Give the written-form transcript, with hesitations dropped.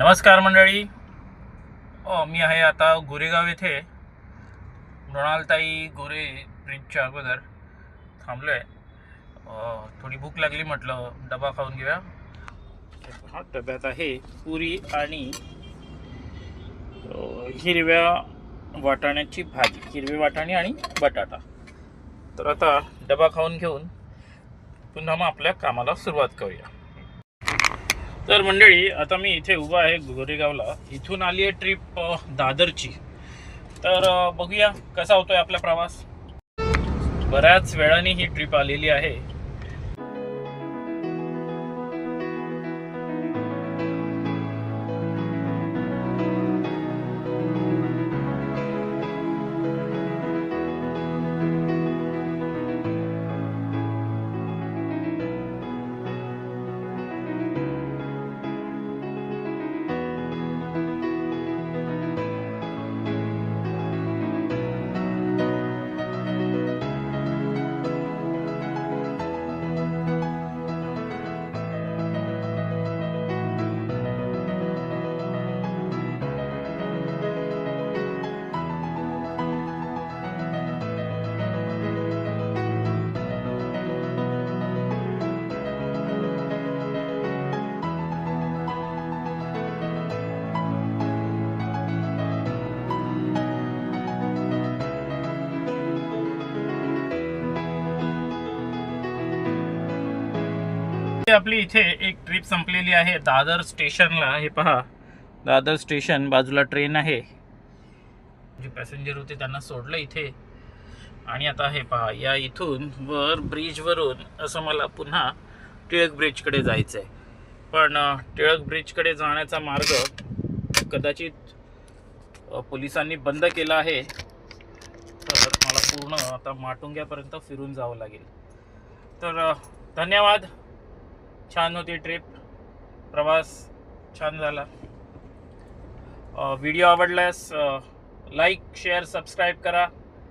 नमस्कार मंडळी. मी आहे आता गोरेगाव येथे मृणालताई गोरे ब्रिजच्या अगोदर थांबलो आहे. थोडी भूक लागली, म्हटलं डबा खाऊन घेऊया. हा डब्यात आहे पुरी आणि हिरव्या वाटाण्याची भाजी, हिरवे वाटाणे आणि बटाटा. तर आता डबा खाऊन घेऊन पुन्हा मग आपल्या कामाला सुरुवात करूया. तर मंडळी, आता मी इथे उभा आहे गोरेगावला. इथून आली आहे ट्रिप दादरची. तर बघूया कसा होतोय आपला प्रवास. बऱ्याच वेळाने ही ट्रिप आलेली आहे. आपली इथे एक ट्रिप संपलेली आहे दादर स्टेशनला. हे पहा, दादर स्टेशन बाजूला ट्रेन आहे. जे पॅसेंजर होते त्यांना सोडलं इथे. आणि आता हे पहा, या इथून वर ब्रिजवरून असं मला पुन्हा टिळक ब्रिजकडे जायचं आहे. पण टिळक ब्रिजकडे जाण्याचा मार्ग कदाचित पोलिसांनी बंद केला आहे. तर मला पूर्ण आता माटुंग्यापर्यंत फिरून जावं लागेल. तर धन्यवाद. छान होती ट्रिप, प्रवास छान झाला. व्हिडिओ आवडल्यास लाईक, शेअर, सबस्क्राईब करा.